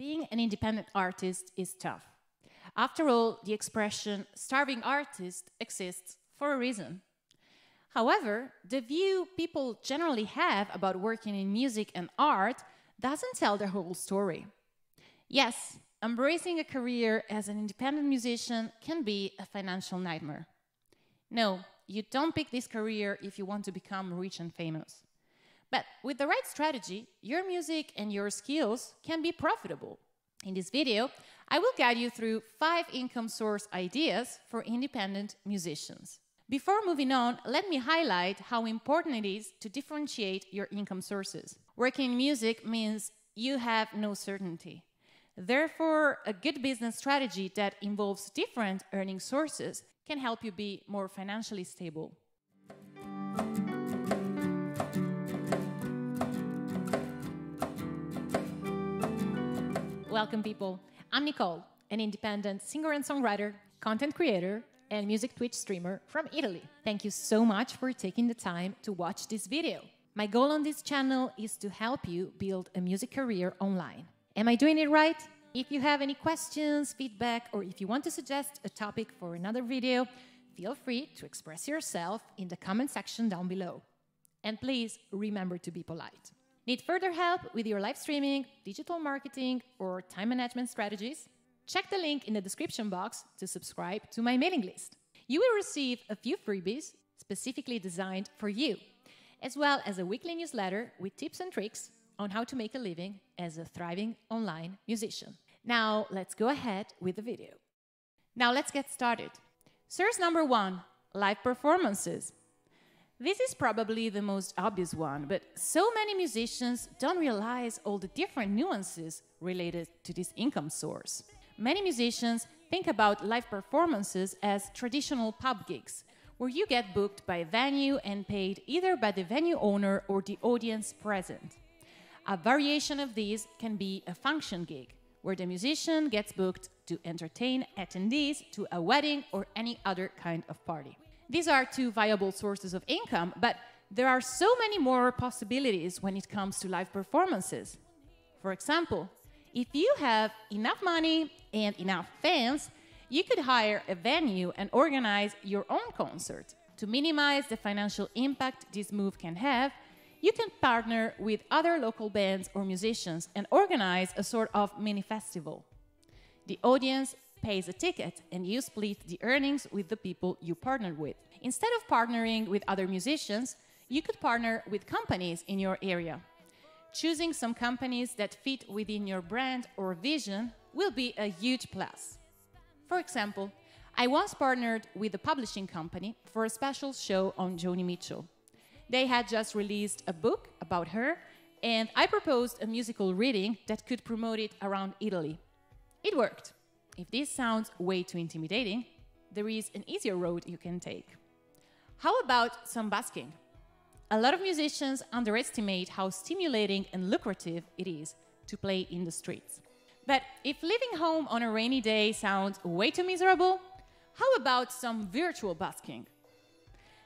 Being an independent artist is tough. After all, the expression starving artist exists for a reason. However, the view people generally have about working in music and art doesn't tell the whole story. Yes, embracing a career as an independent musician can be a financial nightmare. No, you don't pick this career if you want to become rich and famous. But with the right strategy, your music and your skills can be profitable. In this video, I will guide you through 5 income source ideas for independent musicians. Before moving on, let me highlight how important it is to differentiate your income sources. Working in music means you have no certainty. Therefore, a good business strategy that involves different earning sources can help you be more financially stable. Welcome, people. I'm Nicole, an independent singer and songwriter, content creator, and music Twitch streamer from Italy. Thank you so much for taking the time to watch this video. My goal on this channel is to help you build a music career online. Am I doing it right? If you have any questions, feedback, or if you want to suggest a topic for another video, feel free to express yourself in the comment section down below. And please remember to be polite. Need further help with your live streaming, digital marketing, or time management strategies? Check the link in the description box to subscribe to my mailing list. You will receive a few freebies specifically designed for you, as well as a weekly newsletter with tips and tricks on how to make a living as a thriving online musician. Now, let's go ahead with the video. Now, let's get started. Source number 1, live performances. This is probably the most obvious one, but so many musicians don't realize all the different nuances related to this income source. Many musicians think about live performances as traditional pub gigs, where you get booked by a venue and paid either by the venue owner or the audience present. A variation of these can be a function gig, where the musician gets booked to entertain attendees to a wedding or any other kind of party. These are 2 viable sources of income, but there are so many more possibilities when it comes to live performances. For example, if you have enough money and enough fans, you could hire a venue and organize your own concert. To minimize the financial impact this move can have, you can partner with other local bands or musicians and organize a sort of mini festival. The audience pays a ticket and you split the earnings with the people you partnered with. Instead of partnering with other musicians, you could partner with companies in your area. Choosing some companies that fit within your brand or vision will be a huge plus. For example, I once partnered with a publishing company for a special show on Joni Mitchell. They had just released a book about her, and I proposed a musical reading that could promote it around Italy. It worked. If this sounds way too intimidating, there is an easier road you can take. How about some busking? A lot of musicians underestimate how stimulating and lucrative it is to play in the streets. But if living home on a rainy day sounds way too miserable, how about some virtual busking?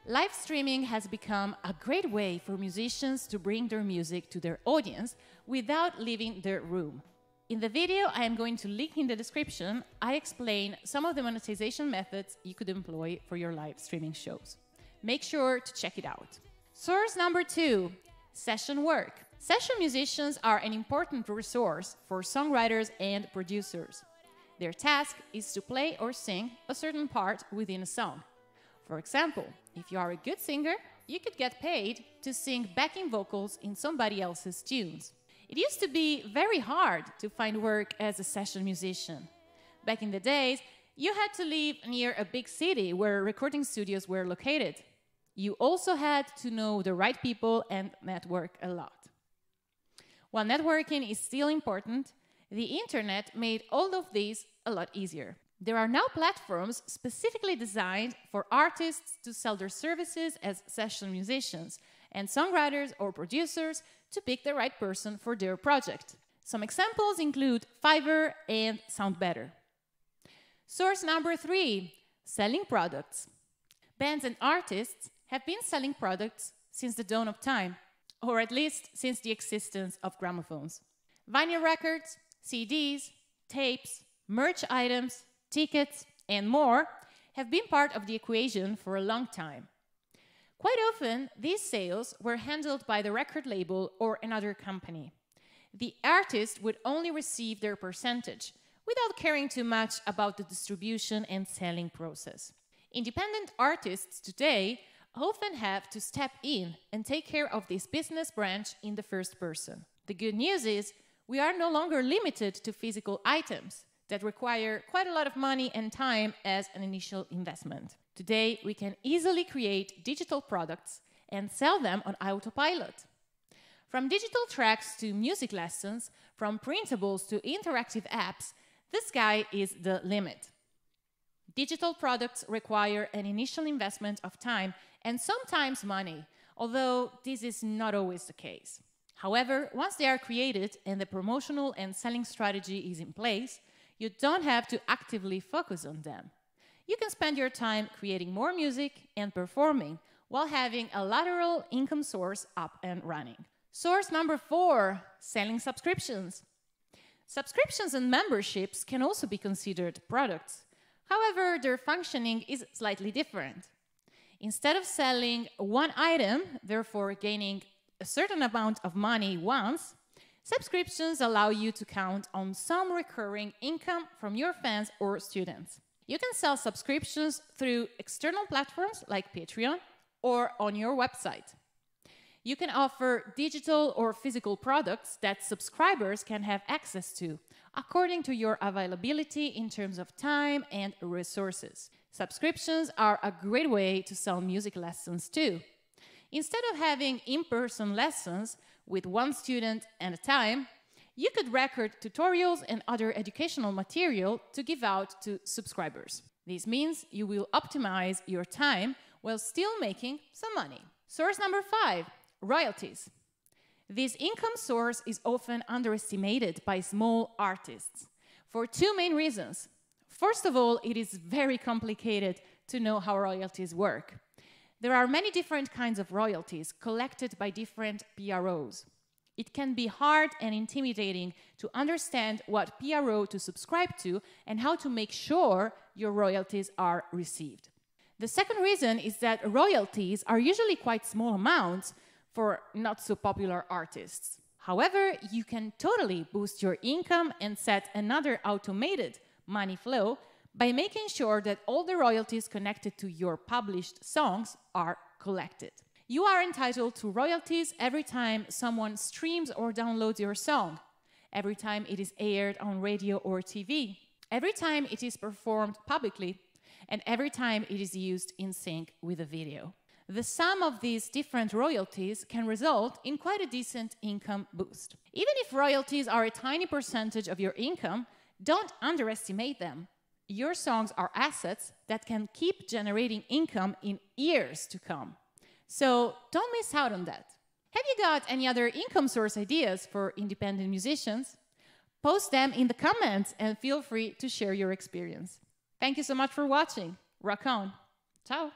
Live streaming has become a great way for musicians to bring their music to their audience without leaving their room. In the video I am going to link in the description, I explain some of the monetization methods you could employ for your live streaming shows. Make sure to check it out. Source number 2, session work. Session musicians are an important resource for songwriters and producers. Their task is to play or sing a certain part within a song. For example, if you are a good singer, you could get paid to sing backing vocals in somebody else's tunes. It used to be very hard to find work as a session musician. Back in the days, you had to live near a big city where recording studios were located. You also had to know the right people and network a lot. While networking is still important, the internet made all of this a lot easier. There are now platforms specifically designed for artists to sell their services as session musicians and songwriters or producers to pick the right person for their project. Some examples include Fiverr and SoundBetter. Source number 3, selling products. Bands and artists have been selling products since the dawn of time, or at least since the existence of gramophones. Vinyl records, CDs, tapes, merch items, tickets, and more have been part of the equation for a long time. Quite often, these sales were handled by the record label or another company. The artist would only receive their percentage, without caring too much about the distribution and selling process. Independent artists today often have to step in and take care of this business branch in the first person. The good news is, we are no longer limited to physical items that require quite a lot of money and time as an initial investment. Today, we can easily create digital products and sell them on autopilot. From digital tracks to music lessons, from printables to interactive apps, the sky is the limit. Digital products require an initial investment of time and sometimes money, although this is not always the case. However, once they are created and the promotional and selling strategy is in place, you don't have to actively focus on them. You can spend your time creating more music and performing while having a lateral income source up and running. Source number 4, selling subscriptions. Subscriptions and memberships can also be considered products. However, their functioning is slightly different. Instead of selling one item, therefore gaining a certain amount of money once, subscriptions allow you to count on some recurring income from your fans or students. You can sell subscriptions through external platforms like Patreon or on your website. You can offer digital or physical products that subscribers can have access to, according to your availability in terms of time and resources. Subscriptions are a great way to sell music lessons too. Instead of having in-person lessons with one student at a time, you could record tutorials and other educational material to give out to subscribers. This means you will optimize your time while still making some money. Source number 5, royalties. This income source is often underestimated by small artists for 2 main reasons. First of all, it is very complicated to know how royalties work. There are many different kinds of royalties collected by different PROs. It can be hard and intimidating to understand what PRO to subscribe to and how to make sure your royalties are received. The second reason is that royalties are usually quite small amounts for not so popular artists. However, you can totally boost your income and set another automated money flow by making sure that all the royalties connected to your published songs are collected. You are entitled to royalties every time someone streams or downloads your song, every time it is aired on radio or TV, every time it is performed publicly, and every time it is used in sync with a video. The sum of these different royalties can result in quite a decent income boost. Even if royalties are a tiny percentage of your income, don't underestimate them. Your songs are assets that can keep generating income in years to come. So don't miss out on that. Have you got any other income source ideas for independent musicians? Post them in the comments and feel free to share your experience. Thank you so much for watching. Rock on. Ciao.